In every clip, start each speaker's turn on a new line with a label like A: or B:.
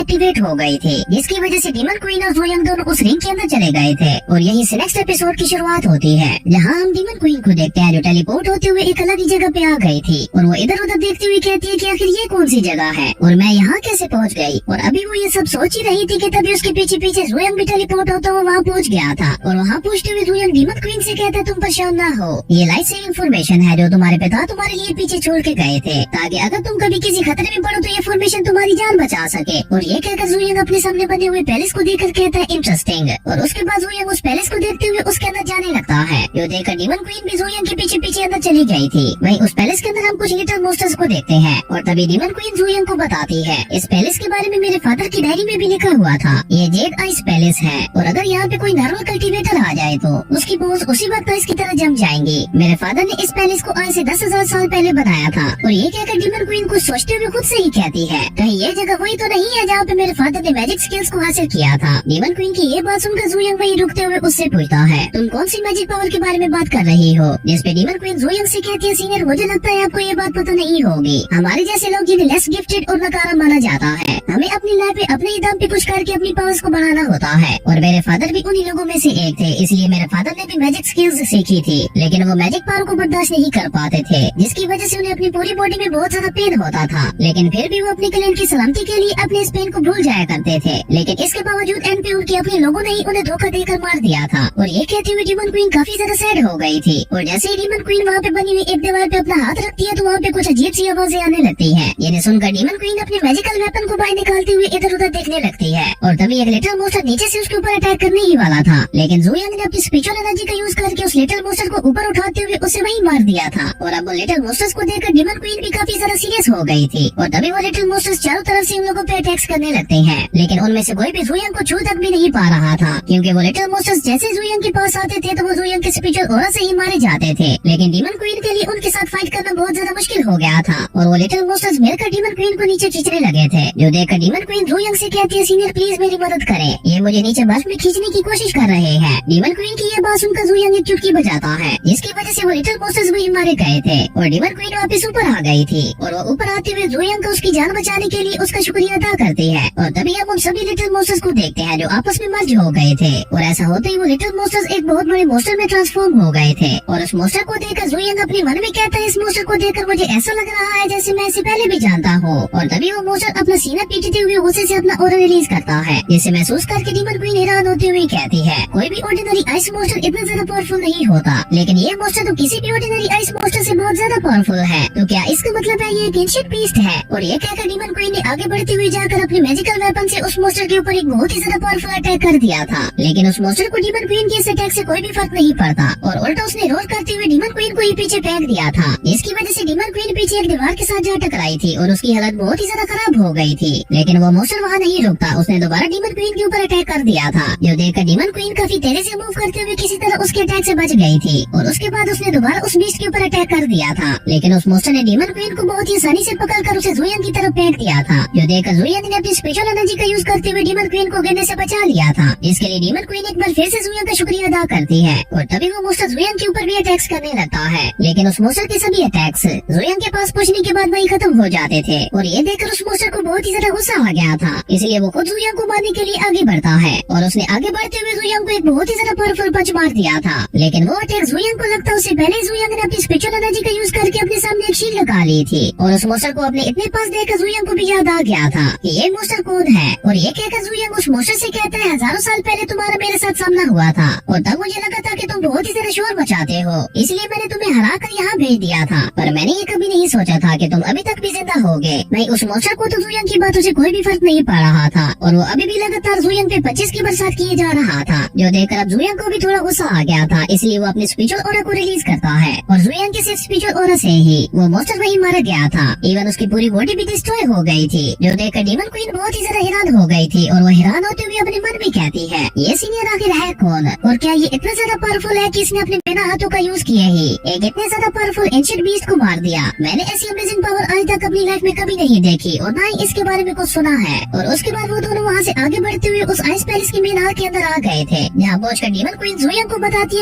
A: Activate हो गई थी, जिसकी वजह से डीमन क्वीन और जोयंग दोनों उस रिंग के अंदर चले गए थे। और यहीं से नेक्स्ट एपिसोड की शुरुआत होती है, जहाँ हम डीमन क्वीन को देखते हैं जो टेलीपोर्ट होते हुए एक अलग ही जगह पे आ गई थी। और वो इधर उधर देखती हुई कहती है कि आखिर ये कौन सी जगह है और मैं यहाँ कैसे पहुँच गई। और अभी वो ये सब सोच ही रही थी कि तभी उसके पीछे पीछे जोयंग भी टेलीपोर्ट होता हुआ वहाँ पहुँच गया था। और वहाँ पहुँचते हुए जोयंग डीमन क्वीन से कहता है, तुम परेशान ना हो, ये लाइफ सेविंग इन्फॉर्मेशन है जो तुम्हारे पिता तुम्हारे लिए पीछे छोड़ के गए थे, ताकि अगर तुम कभी किसी खतरे में पड़ो तो ये इन्फॉर्मेशन तुम्हारी जान बचा सके। और ये कहकर जोयंग अपने सामने बने हुए पैलेस को देखकर कहता है, इंटरेस्टिंग। और उसके बाद जोयंग उस पैलेस को देखते हुए उसके अंदर जाने लगता है, जो देखकर डीमन क्वीन भी जोयंग के पीछे पीछे अंदर चली गई थी। वहीं उस पैलेस के अंदर हम कुछ लिटिल मॉन्स्टर्स को देखते हैं। और तभी डीमन क्वीन जोयंग को बताती है, इस पैलेस के बारे में मेरे फादर की डायरी में भी लिखा हुआ था, ये जेड आइस पैलेस है और अगर यहाँ पे कोई नॉर्मल कल्टीवेटर आ जाए तो उसकी पोज उसी वक्त आइस की तरह जम जाएंगी। मेरे फादर ने इस पैलेस को आज से 10,000 साल पहले बनाया था। और ये कहकर डीमन क्वीन कुछ सोचते हुए खुद से ही कहती है, कहीं ये जगह वही तो नहीं है जहाँ पे मेरे फादर ने मैजिक स्किल्स को हासिल किया था। डीमन क्वीन की ये बात सुनकर जोयंग वही रुकते हुए उससे पूछता है, तुम कौन सी मैजिक पावर के बारे में बात कर रही हो। जिसपे डीमन क्वीन जोयंग से कहती है, सीनियर मुझे लगता है आपको ये बात पता नहीं होगी, हमारे जैसे लोग जिन्हें लेस गिफ्टेड और नकारा माना जाता है, हमें अपनी लाइफ में अपने ही दम पे कुछ करके अपनी पावर्स को बढ़ाना होता है। और मेरे फादर भी उन्हीं लोगों में से एक थे, इसलिए मेरे फादर ने भी मैजिक स्किल्स सीखी थी, लेकिन वो मैजिक पावर को बर्दाश्त नहीं कर पाते थे, जिसकी वजह से उन्हें अपनी पूरी बॉडी में बहुत ज्यादा पेन होता था। लेकिन फिर भी वो अपने क्लैन की सलामती के लिए अपने इस पेन को भूल जाया करते थे। लेकिन इसके बावजूद एंड पे उनके अपने लोगों ने ही उन्हें धोखा देकर मार दिया था। और ये कहते हुए डीमन क्वीन काफी ज्यादा सैड हो गई थी। और जैसे ही डीमन क्वीन वहाँ पे बनी हुई एक दीवार पे अपना हाथ रखती है तो वहाँ पे कुछ अजीब सी आवाजें आने लगती है। ये सुनकर डीमन क्वीन अपने मैजिकल वेपन को बाहर निकालती हुई इधर उधर देखने लगती है। और तभी एक लिटिल मॉन्स्टर नीचे से उसके ऊपर अटैक करने ही वाला था, लेकिन जोयंग ने अपनी स्पिरिचुअल एनर्जी का यूज करके उस लिटिल मॉन्स्टर को ऊपर उठाते हुए उसे वहीं मार दिया था। और अब वो लिटिल मॉन्स्टर्स को देखकर डीमन क्वीन भी काफी ज्यादा सीरियस हो गई थी। और तभी वो लिटिल मॉन्स्टर्स चारों तरफ से इन लोगों पे अटैक्स करने लगते हैं, लेकिन उनमें से कोई भी जोयंग को छू तक भी नहीं पा रहा था, क्योंकि वो लिटिल मॉन्स्टर्स जैसे जोयंग के पास आते थे तो वो जोयंग के स्पिरिचुअल ऑरा से ही मारे जाते थे। लेकिन डीमन क्वीन के लिए उनके साथ फाइट करना बहुत ज्यादा मुश्किल हो गया था। और वो लिटिल मॉन्स्टर्स मिलकर डीमन क्वीन को नीचे खींचने लगे थे, जो देखकर डीमन क्वीन जोयंग से कहती है, सीनियर प्लीज मेरी मदद करें, ये मुझे नीचे बर्फ में खींचने की कोशिश कर रहे हैं। डीमन क्वीन की ये बात सुनकर जोयंग एक चुटकी बजाता है, जिसकी वजह से वो लिटिल मॉन्स्टर्स वहीं मारे गए थे। और डीमन क्वीन वापस ऊपर आ गई थी। और वो ऊपर आते हुए जोयंग को उसकी जान बचाने के लिए उसका शुक्रिया अदा करती है। और तभी हम उन सभी लिटिल मॉन्स्टर्स को देखते हैं जो आपस में मर्ज हो गए थे। और ऐसा होते ही वो लिटिल मॉन्स्टर्स एक बहुत बड़े मॉन्स्टर में ट्रांसफॉर्म हो गए थे। और उस मॉन्स्टर को देखकर जोयंग अपने मन में कहता है, इस मॉन्स्टर को देखकर मुझे ऐसा लग रहा है जैसे मैं इसे पहले भी जानता हूँ। और तभी वो मॉन्स्टर अपना सीना पीटते हुए गुस्से से अपना ऑरा रिलीज करता है, जिसे महसूस करके डीमन क्वीन हैरान होते हुए कहती है, कोई भी ऑर्डिनरी आइस मॉन्स्टर इतना ज्यादा पावरफुल नहीं होता, लेकिन ये मॉन्स्टर तो किसी भी ऑर्डिनरी आइस मॉन्स्टर से बहुत ज्यादा पावरफुल है। तो क्या इसका मतलब है ये एक एंशिएंट बीस्ट है। और ये कहकर डीमन क्वीन ने आगे बढ़ते हुए जाकर अपने मैजिकल वेपन से उस मॉन्स्टर के ऊपर एक बहुत ही ज्यादा पावरफुल अटैक कर दिया था। लेकिन उस मॉन्स्टर को डीमन क्वीन के इस अटैक से कोई भी फर्क नहीं पड़ता और उल्टा उसने रोल करते हुए डीमन क्वीन को ही पीछे फेंक दिया था, जिसकी वजह से डीमन क्वीन पीछे एक दीवार के साथ जा टकराई थी और उसकी हालत बहुत ही ज्यादा खराब हो गई थी। लेकिन वो मॉन्स्टर वहाँ नहीं रुकता, उसने दोबारा डीमन क्वीन के ऊपर अटैक कर दिया था, जो देखकर डीमन क्वीन काफी तेजी से मूव करते हुए किसी तरह उसके अटैक से बच गई थी। और उसके बाद उसने दोबारा उस बीस्ट के ऊपर अटैक कर दिया था, लेकिन उस मॉन्स्टर ने डीमन क्वीन को बहुत ही आसानी से पकड़कर उसे जोयंग की तरफ फेंक दिया था, जो देखकर जोयंग ने अपनी स्पेशल एनर्जी का यूज करते हुए डीमन क्वीन को गिरने से बचा लिया था, जिसके लिए डीमन क्वीन एक बार फिर से जोयंग का शुक्रिया अदा करती है। और तभी वो मॉन्स्टर जोयंग के ऊपर भी अटैक्स करने लगता है, लेकिन उस मॉन्स्टर के सभी अटैक्स जोयंग के पास पहुंचने के बाद वही खत्म हो जाते थे। और ये देखकर उस मॉन्स्टर को बहुत ही ज्यादा गुस्सा आ गया था, इसलिए वो खुद जोयंग को मारने के लिए आगे बढ़ता है। और उसने आगे बढ़ते हुए जोयंग को एक बहुत ही ज्यादा पावरफुल पंच मार दिया था, लेकिन वो अटैक जोयंग को लगता उससे पहले जोयंग ने अपनी स्पिरिचुअल एनर्जी का यूज करके अपने सामने एक शील्ड लगा ली थी। और उस मॉन्स्टर को अपने इतने पास देखकर जोयंग को भी याद आ गया था कि ये मॉन्स्टर कौन है। और ये कहकर जोयंग उस मॉन्स्टर से कहता है, हजारों साल पहले तुम्हारा मेरे साथ सामना हुआ था और तब मुझे लगा था कि तुम बहुत ही ज्यादा शोर मचाते हो, इसलिए मैंने तुम्हें हरा कर यहाँ भेज दिया था, पर मैंने ये कभी नहीं सोचा था कि तुम अभी तक भी जिंदा होगे। नहीं, उस मॉन्स्टर को तो जोयंग की बातों से कोई भी फर्क नहीं पड़ रहा था और वो अभी भी लगातार जोयंग पे 25 की बरसात किए जा रहा था, जो देखकर अब जोयंग को भी थोड़ा गुस्सा आ गया था, इसलिए वो अपने स्पिरिचुअल ऑरा को रिलीज करता है। और जोयंग के सिर्फ स्पिरिचुअल ऑरा से ही वो मॉन्स्टर वही मारा गया था, इवन उसकी पूरी बॉडी भी डिस्ट्रॉय हो गई थी, जो देखकर डीमन क्वीन बहुत ही ज्यादा हैरान हो गई थी। और वो हैरान होते हुए अपने मन में कहती है, ये सीनियर आखिर है कौन और क्या ये इतना ज्यादा पावरफुल है कि इसने अपने बिना हाथों का यूज किए ही एक इतने ज्यादा पावरफुल एंशिएंट बीस्ट को मार दिया। मैंने ऐसी अमेजिंग पावर आज तक अपनी लाइफ में कभी नहीं देखी और ना ही इसके बारे में कुछ सुना है। और उसके बाद वो दोनों वहाँ से आगे बढ़ते हुए उस आइस पैलेस की मीनार के अंदर आ गए थे, जहाँ पहुंचकर डीमन क्वीन जोयंग को बताती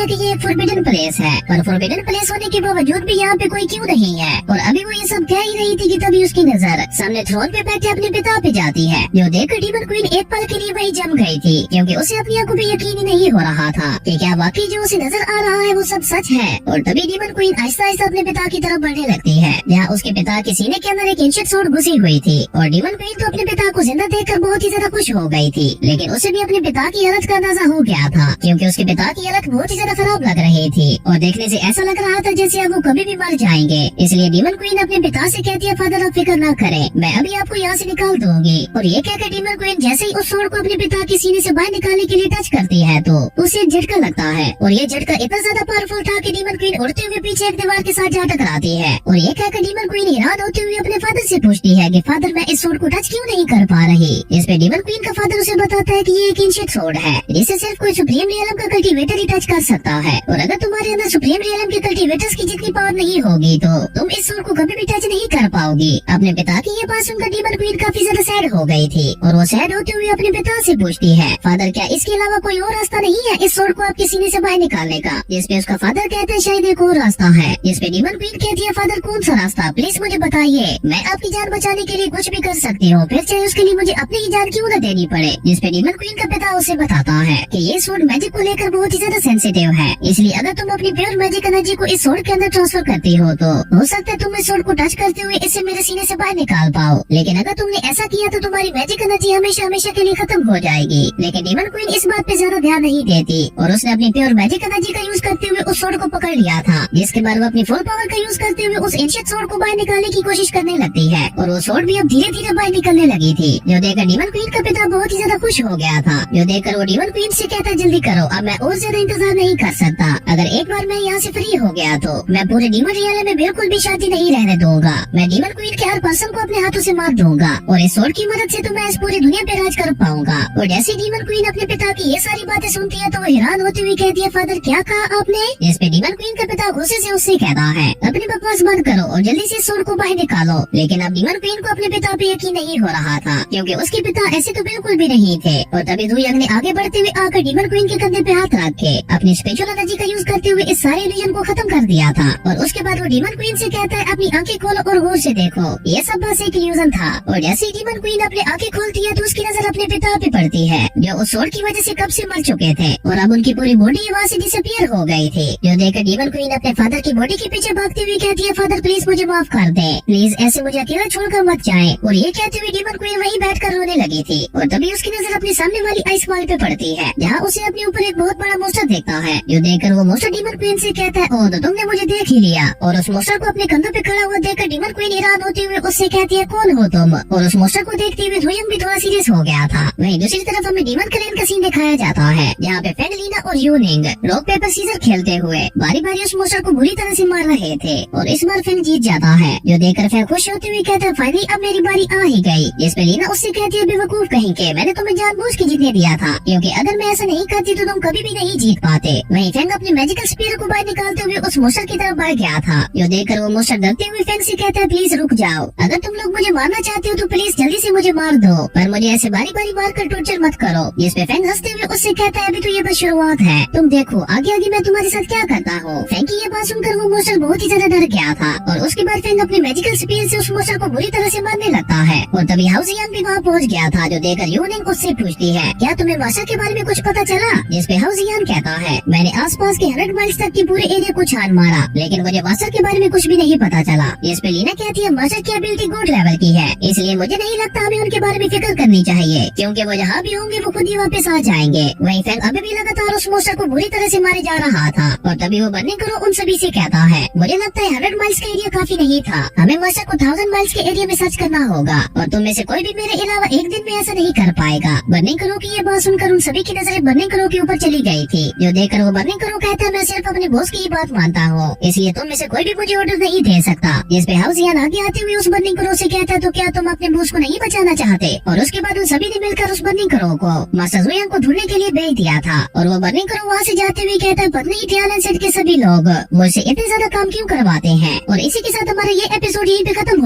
A: है कि ये एक फॉरबिडन प्लेस है, पर फॉरबिडन प्लेस होने के बावजूद भी यहाँ पे कोई क्यों नहीं है। और अभी वो ये सब कह ही रही थी कि तभी उसकी नजर सामने थ्रोन पे बैठे अपने पिता पे जाती जाती है, जो देखकर डीमन क्वीन एक पल के लिए वही जम गई थी, क्योंकि उसे अपनी आंखों पे यकीन ही नहीं हो रहा था कि क्या वाकई जो उसे नजर आ रहा है वो सब सच है। और तभी डीमन क्वीन आहिस्ता आहिस्ता अपने पिता की तरफ बढ़ने लगती है, जहाँ उसके पिता के सीने के अंदर एक एंशिएंट स्वॉर्ड घुसी हुई थी। और डीमन क्वीन तो अपने पिता को जिंदा देखकर बहुत ही ज्यादा खुश हो गई थी, लेकिन उसे भी अपने पिता की हालत का अंदाजा हो गया था, क्योंकि उसके पिता की हालत बहुत ही ज्यादा खराब लग रही थी और देखने से ऐसा लग रहा था जैसे अब वो कभी भी मर जाएंगे। इसलिए डीमन क्वीन अपने पिता से कहती है, फादर आप फिक्र न करें, मैं अभी आपको यहाँ से निकाल दूंगी। और ये कहकर डीमन क्वीन जैसे ही उस स्वॉर्ड को अपने पिता के सीने से बाहर निकालने के लिए टच करती है तो उसे झटका लगता है, और ये झटका इतना ज्यादा पावरफुल था कि डीमन क्वीन उड़ते हुए पीछे एक दीवार के साथ जा टकराती है। और ये कहकर डीमन क्वीन हैरान होते हुए अपने फादर से पूछती है कि फादर मैं इस स्वॉर्ड को टच क्यों नहीं कर पा रही। इस पे डीमन क्वीन का फादर उसे बताता है कि ये एक एंशिएंट स्वॉर्ड है, जिसे सिर्फ कोई सुप्रीम रियलम का कल्टीवेटर ही टच कर सकता है, और अगर तुम्हारे अंदर सुप्रीम रियलम के कल्टीवेटर्स की जितनी पावर नहीं होगी तो तुम इस स्वॉर्ड को कभी भी टच नहीं कर पाओगी। अपने पिता की ये बात सुनकर डीमन क्वीन काफी ज्यादा सैड हो गई थी, और वो सैड होते हुए अपने पिता से पूछती है, फादर क्या इसके अलावा कोई और रास्ता नहीं है इस स्वॉर्ड को आपके सीने से बाहर निकालने का। जिसपे उसका फादर कहते हैं शायद एक और रास्ता है। जिसपे डीमन क्वीन कहती है, फादर कौन सा रास्ता, प्लीज मुझे बताइए, मैं आपकी जान बचाने के लिए कुछ भी कर सकती हूँ, फिर चाहे उसके लिए मुझे अपनी ही जान क्यों न देनी पड़े। जिसपे डीमन क्वीन का पिता उसे बताता है कि ये स्वॉर्ड मैजिक को लेकर बहुत ही ज्यादा सेंसिटिव है, इसलिए अगर तुम अपनी प्योर मैजिक एनर्जी को इस स्वॉर्ड के अंदर ट्रांसफर करती हो तो हो सकता है तुम इस स्वॉर्ड को टच करते हुए इसे मेरे सीने से बाहर निकाल पाओ, लेकिन अगर तुमने ऐसा किया तो तुम्हारी मैजिक एनर्जी हमेशा हमेशा के लिए खत्म हो जाएगी। लेकिन डीमन क्वीन इस बात पे ज्यादा ध्यान नहीं देती, और उसने अपनी प्योर मैजिक एनर्जी का यूज करते हुए उस स्वॉर्ड को पकड़ लिया था, जिसके बाद वो अपनी फुल पावर का यूज करते हुए उस एंशिएंट स्वॉर्ड को बाहर निकालने की कोशिश करने लगती है, और वो स्वॉर्ड भी अब धीरे धीरे बाहर निकलने लगी थी, जो देखकर डीमन क्वीन का पिता बहुत ही ज्यादा खुश हो गया था। जो देखकर वो डीमन क्वीन से कहता, जल्दी करो, अब मैं और ज्यादा इंतजार नहीं कर सकता, अगर एक बार मैं यहाँ से फ्री हो गया तो मैं पूरे डीमन रियल में बिल्कुल भी शांति नहीं रहने दूंगा, मैं डीमन क्वीन के हर पर्सन को अपने हाथों से मार दूंगा, और इस स्वॉर्ड की मदद से तो मैं इस पूरी दुनिया पे राज कर पाऊंगा। और जैसे डीमन क्वीन अपने पिता की ये सारी बातें सुनती है तो वो हैरान होती हुई कहती है, फादर क्या कहा आपने। इस पे डीमन क्वीन का पिता गुस्से से उससे कहता है, अपनी बकवास बंद करो और जल्दी से स्वॉर्ड को बाहर निकालो। लेकिन अब डीमन क्वीन को अपने पिता पे यकीन नहीं हो रहा था, क्योंकि उसके पिता ऐसे तो बिल्कुल भी नहीं थे। और तभी दुयंग ने आगे बढ़ते हुए आकर डीमन क्वीन के कंधे पे हाथ रख के अपनी स्पेशल एनर्जी का यूज करते हुए इस सारे इल्यूजन को खत्म कर दिया था। और उसके बाद वो डीमन क्वीन से कहता है, अपनी आंखें खोलो और गौर से देखो, ये सब बस एक इल्यूजन था। और जैसे ही डीमन क्वीन अपनी आंखें खोलती है तो उसकी नजर अपने पिता पे पड़ती है, जो उस स्वॉर्ड की वजह से कब से मर चुके थे, और अब उनकी पूरी बॉडी वहाँ से डिसअपीयर हो गई थी। जो देखकर डीमन क्वीन अपने फादर की बॉडी के पीछे भागती हुई कहती है, फादर प्लीज मुझे माफ कर दे, प्लीज ऐसे मुझे अकेला छोड़कर मत जाएं। और ये कहते हुए डीमन क्वीन वहीं बैठकर रोने लगी थी, और तभी उसकी नजर अपने सामने वाली आइस वॉल पे पड़ती है, जहाँ उसे अपने ऊपर एक बहुत बड़ा मोस्टर देखता है। जो देखकर वो मोस्टर डीमन क्वीन से कहता है, ओ तो तुमने मुझे देख ही लिया। और उस मोस्टर को अपने कंधों पे खड़ा हुआ देखकर डीमन क्वीन हैरान होते हुए उससे कहती है, कौन हो तुम। और उस मोस्टर को देखते हुए दुयंग भी थोड़ा सीरियस हो गया था। वहीं दूसरी तरफ हमें डीमन क्लेन का सीन दिखाया जाता है, जहाँ पे फेंगलिना और यूनिंग रॉक पेपर सीजर खेलते हुए बारी बारी उस मोस्टर को बुरी तरह से मार रहे थे, और इस बार फेंग जीत जाता है। जो देखकर फेंग खुश होते हुए कहता है, फाइनली अब मेरी बारी आ ही गई। जिस पे लीना उससे कहती है, बेवकूफ कहीं के, मैंने तुम्हें जानबूझ के जीतने दिया था, क्योंकि अगर मैं ऐसा नहीं करती तो तुम कभी भी नहीं जीत पाते। वहीं फेंग अपने मैजिकल स्पीयर को बाहर निकालते हुए उस मोस्टर की तरफ बढ़ गया था। जो देखकर वो मोस्टर डरते हुए फेंग से कहता है, प्लीज रुक जाओ, अगर तुम लोग मुझे मारना चाहते हो तो प्लीज जल्दी से मुझे मार दो, पर मुझे ऐसे बारी बारी मार कर टॉर्चर मत करो। जिस पे फेंग हंसते हुए उससे कहता है, अभी तो ये बस शुरुआत है, तुम देखो आगे आगे मैं तुम्हारे साथ क्या करता हूँ। फेंग की ये बात सुनकर वो मोस्टर बहुत ही ज्यादा डर गया था, और उसके बाद फेंग अपने मैजिकल स्पीयर से उस मोस्टर को बुरी तरह से मारने लगता है। और तभी हाउजियान भी वहाँ पहुँच गया था। जो देखकर यूनिंग उससे पूछती है, क्या तुम्हें माशा के बारे में कुछ पता चला। जिस पे हाउजियान कहता है, मैंने आसपास के 100 माइल्स तक के पूरे एरिया को छान मारा, लेकिन मुझे माशा के बारे में कुछ भी नहीं पता चला। जिस पे लीना कहती है, माशा की एबिलिटी गुड लेवल की है, इसलिए मुझे नहीं लगता हमें उनके बारे में फिक्र करनी चाहिए, क्योंकि वो जहाँ भी होंगे वो खुद ही वापस आ जाएंगे। वहीं फेंग अभी भी लगातार उस मोस्टर को बुरी तरह से मारे जा रहा था, और तभी वो बर्निंग करो उन सभी से कहता है, मुझे लगता है 100 माइल्स का एरिया काफी नहीं था, हमें माशा को 1000 माइल्स के एरिया में सर्च करना होगा, और तुम में से कोई भी मेरे अलावा एक दिन में ऐसा नहीं कर पाएगा। बर्निंग करो की ये बात सुनकर उन सभी की नजरें बर्निंग करो के ऊपर चली गई थी। जो देखकर वो बर्निंग करो कहता है, मैं सिर्फ अपने बॉस की ही बात मानता हूँ, इसलिए तुम में से कोई भी मुझे ऑर्डर नहीं दे सकता। जिस पे हाउजियान आगे आते हुए उस बर्निंग करो से कहता है, तो क्या तुम अपने बॉस को नहीं बचाना चाहते। और उसके बाद उन सभी ने मिलकर उस बर्निंग करो को मास्टर जुयांग को ढूंढने के लिए भेज दिया था, और वो बर्निंग करो वहाँ से जाते हुए कहता है, पत्नी टियालन सेट के सभी लोग मुझसे इतने ज्यादा काम क्यों करवाते हैं। और इसी के साथ हमारा ये एपिसोड यहीं पे खत्म हो